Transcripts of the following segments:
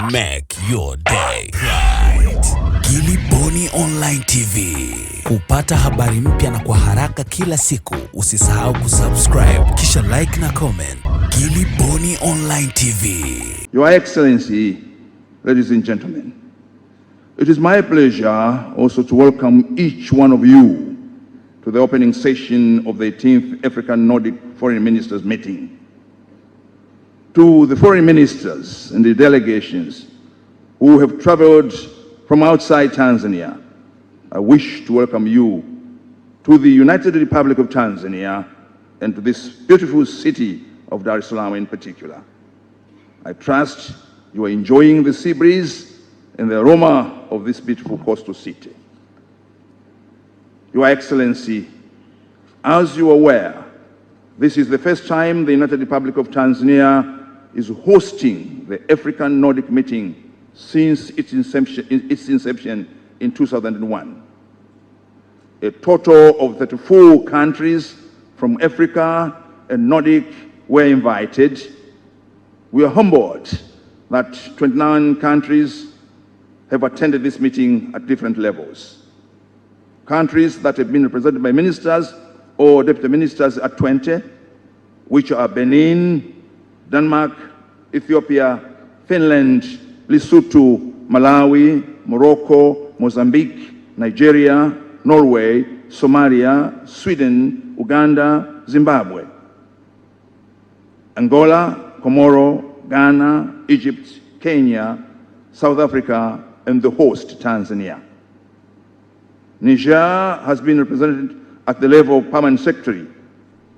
Make your day right. Giliboni Online TV. Kupata habari mpya na kwa haraka kila siku, usisahau kusubscribe kisha like na comment. Giliboni Online TV. Your Excellency, ladies and gentlemen, it is my pleasure also to welcome each one of you to the opening session of the 18th African Nordic Foreign Ministers meeting. To the foreign ministers and the delegations who have traveled from outside Tanzania, I wish to welcome you to the United Republic of Tanzania and to this beautiful city of Dar es Salaam in particular. I trust you are enjoying the sea breeze and the aroma of this beautiful coastal city. Your Excellency, as you are aware, this is the first time the United Republic of Tanzania is hosting the African Nordic meeting since its inception in 2001. A total of 34 countries from Africa and Nordic were invited. We are humbled that 29 countries have attended this meeting at different levels. Countries that have been represented by ministers or deputy ministers are 20, which are Benin, Denmark, Ethiopia, Finland, Lesotho, Malawi, Morocco, Mozambique, Nigeria, Norway, Somalia, Sweden, Uganda, Zimbabwe, Angola, Comoro, Ghana, Egypt, Kenya, South Africa, and the host, Tanzania. Niger has been represented at the level of permanent secretary,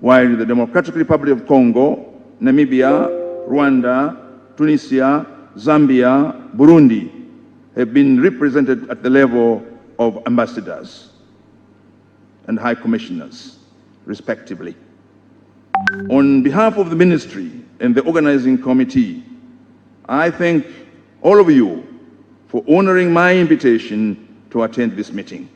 while the Democratic Republic of Congo, Namibia, Rwanda, Tunisia, Zambia, Burundi have been represented at the level of ambassadors and high commissioners, respectively. On behalf of the ministry and the organizing committee, I thank all of you for honoring my invitation to attend this meeting.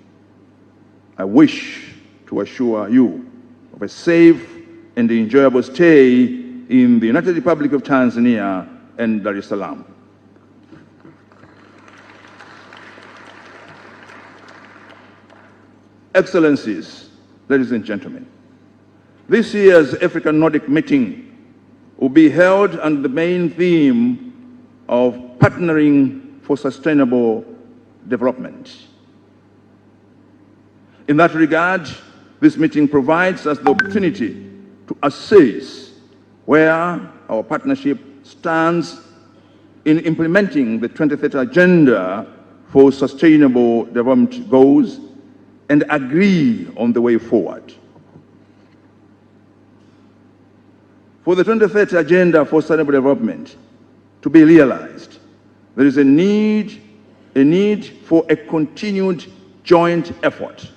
I wish to assure you of a safe and enjoyable stay in the United Republic of Tanzania and Dar es Salaam. Excellencies, ladies and gentlemen, this year's African Nordic meeting will be held under the main theme of partnering for sustainable development. In that regard, this meeting provides us the opportunity to assess where our partnership stands in implementing the 2030 Agenda for Sustainable Development Goals and agree on the way forward. For the 2030 Agenda for Sustainable Development to be realized, there is a need for a continued joint effort.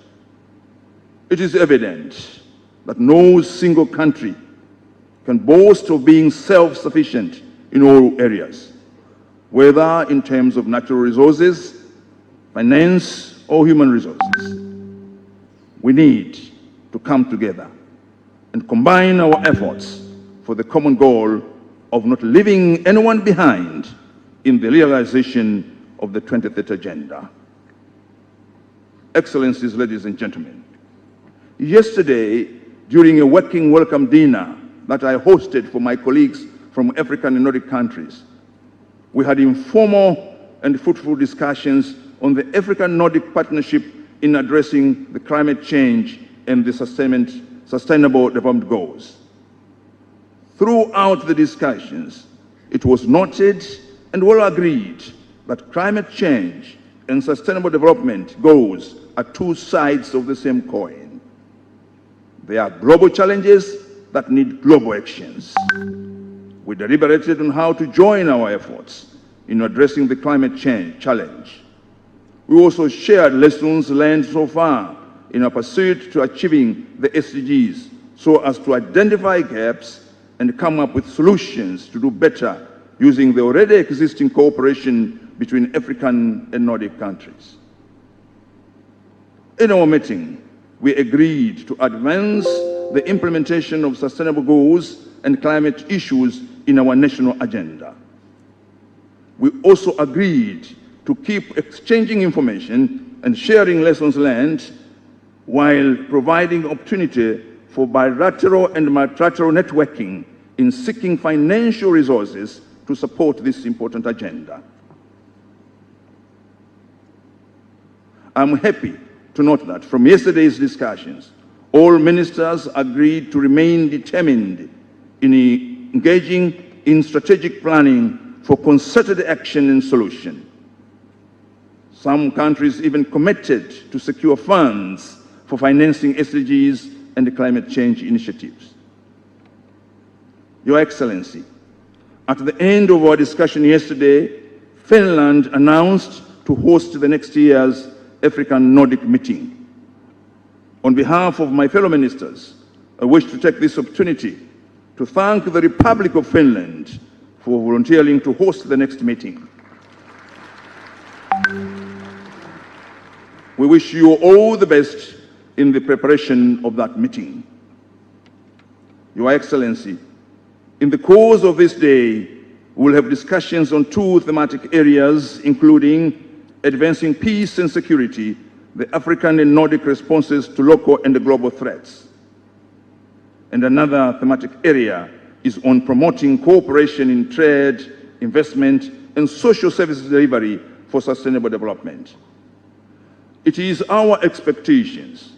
It is evident that no single country can boast of being self-sufficient in all areas, whether in terms of natural resources, finance, or human resources. We need to come together and combine our efforts for the common goal of not leaving anyone behind in the realization of the 2030 Agenda. Excellencies, ladies and gentlemen, yesterday, during a working welcome dinner that I hosted for my colleagues from African and Nordic countries, we had informal and fruitful discussions on the African-Nordic partnership in addressing the climate change and the sustainable development goals. Throughout the discussions, it was noted and well agreed that climate change and sustainable development goals are two sides of the same coin. They are global challenges that need global actions. We deliberated on how to join our efforts in addressing the climate change challenge. We also shared lessons learned so far in our pursuit to achieving the SDGs so as to identify gaps and come up with solutions to do better using the already existing cooperation between African and Nordic countries. In our meeting, we agreed to advance the implementation of sustainable goals and climate issues in our national agenda. we also agreed to keep exchanging information and sharing lessons learned while providing opportunity for bilateral and multilateral networking in seeking financial resources to support this important agenda. I'm happy to note that from yesterday's discussions, all ministers agreed to remain determined in engaging in strategic planning for concerted action and solution. Some countries even committed to secure funds for financing SDGs and climate change initiatives. Your Excellency, at the end of our discussion yesterday, Finland announced to host the next year's African Nordic meeting. On behalf of my fellow ministers, I wish to take this opportunity to thank the Republic of Finland for volunteering to host the next meeting. We wish you all the best in the preparation of that meeting. Your Excellency, in the course of this day, we will have discussions on two thematic areas, including advancing peace and security, the African and Nordic responses to local and global threats. And another thematic area is on promoting cooperation in trade, investment, and social services delivery for sustainable development. It is our expectations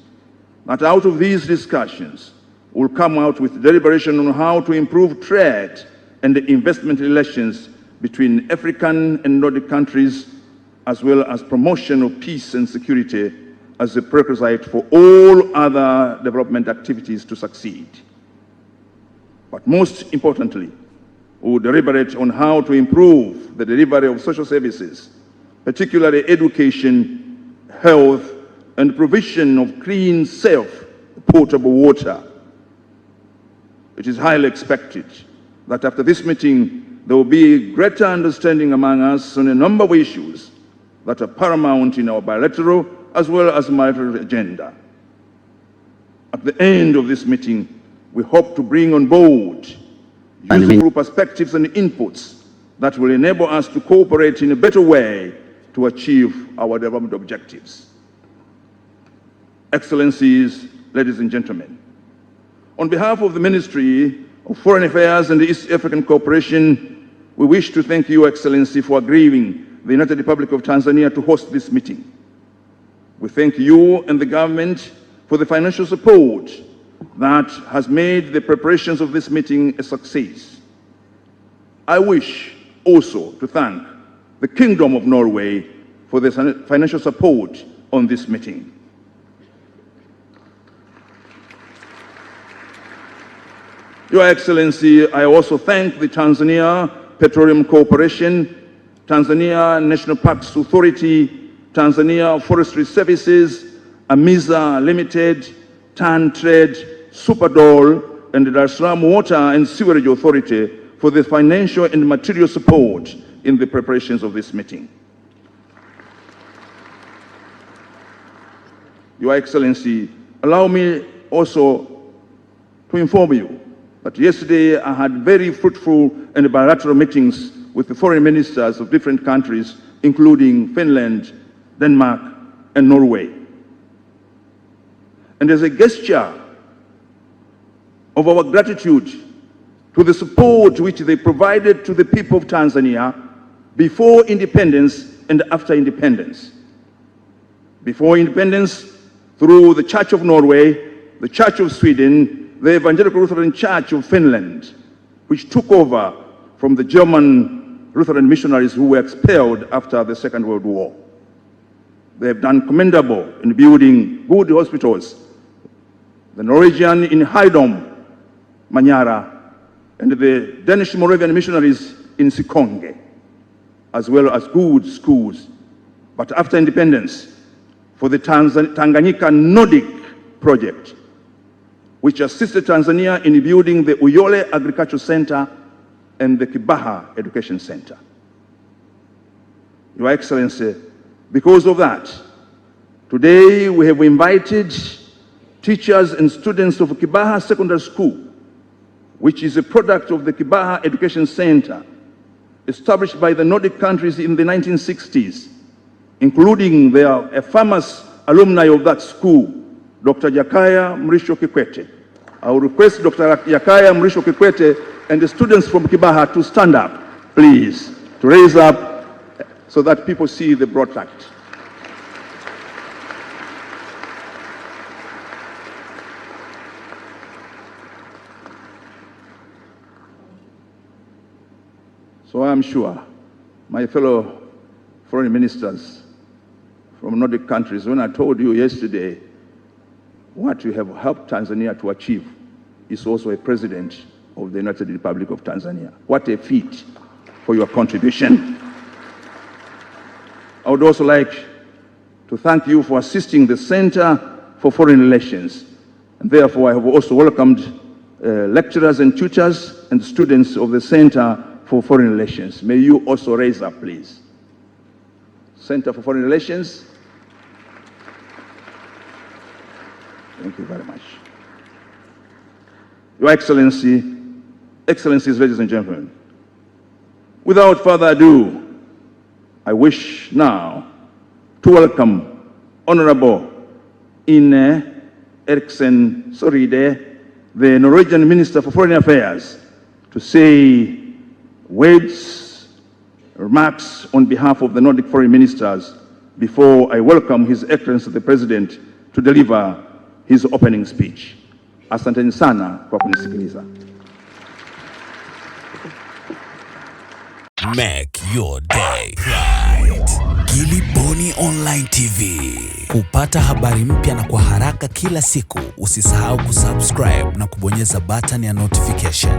that out of these discussions will come out with deliberation on how to improve trade and investment relations between African and Nordic countries, as well as promotion of peace and security as a prerequisite for all other development activities to succeed. But most importantly, we will deliberate on how to improve the delivery of social services, particularly education, health, and provision of clean, safe, potable water. It is highly expected that after this meeting, there will be greater understanding among us on a number of issues that are paramount in our bilateral as well as multilateral agenda. At the end of this meeting, we hope to bring on board useful perspectives and inputs that will enable us to cooperate in a better way to achieve our development objectives. Excellencies, ladies and gentlemen, on behalf of the Ministry of Foreign Affairs and the East African Cooperation, we wish to thank Your Excellency for agreeing the United Republic of Tanzania to host this meeting. We thank you and the government for the financial support that has made the preparations of this meeting a success. I wish also to thank the Kingdom of Norway for the financial support on this meeting. Your Excellency, I also thank the Tanzania Petroleum Corporation, Tanzania National Parks Authority, Tanzania Forestry Services, AMISA Limited, TAN Trade, Superdol, and the Dar es Salaam Water and Sewerage Authority for the financial and material support in the preparations of this meeting. Your Excellency, allow me also to inform you that yesterday I had very fruitful and bilateral meetings with the foreign ministers of different countries, including Finland, Denmark, and Norway. And as a gesture of our gratitude to the support which they provided to the people of Tanzania before independence and after independence. Before independence, through the Church of Norway, the Church of Sweden, the Evangelical Lutheran Church of Finland, which took over from the German Lutheran missionaries who were expelled after the Second World War. They have done commendable in building good hospitals. The Norwegian in Hydom, Manyara, and the Danish Moravian missionaries in Sikonge, as well as good schools. But after independence, for the Tanganyika Nordic project, which assisted Tanzania in building the Uyole Agricultural Center and the Kibaha Education Center. Your Excellency, because of that, today we have invited teachers and students of Kibaha Secondary School, which is a product of the Kibaha Education Center, established by the Nordic countries in the 1960s, including a famous alumni of that school, Dr. Jakaya Mrisho Kikwete. I will request Dr. Jakaya Mrisho Kikwete and the students from Kibaha to stand up, please, to raise up so that people see the broadcast. So I am sure my fellow foreign ministers from Nordic countries, when I told you yesterday what you have helped Tanzania to achieve, is also a president of the United Republic of Tanzania. What a feat for your contribution. I would also like to thank you for assisting the Center for Foreign Relations. And therefore, I have also welcomed lecturers and tutors and students of the Center for Foreign Relations. May you also raise up, please. Center for Foreign Relations. Thank you very much. Your Excellencies, ladies and gentlemen, without further ado, I wish now to welcome Honorable Ine Eriksen Soride, the Norwegian Minister for Foreign Affairs, to say words, remarks on behalf of the Nordic foreign ministers before I welcome His Excellency the President to deliver his opening speech. Asanteni sana kwa kunisikiliza. Make your day right. Kiliboni Online TV. Kupata habari mpya na kwa haraka kila siku, usisahau kusubscribe na kubonyeza button ya notification.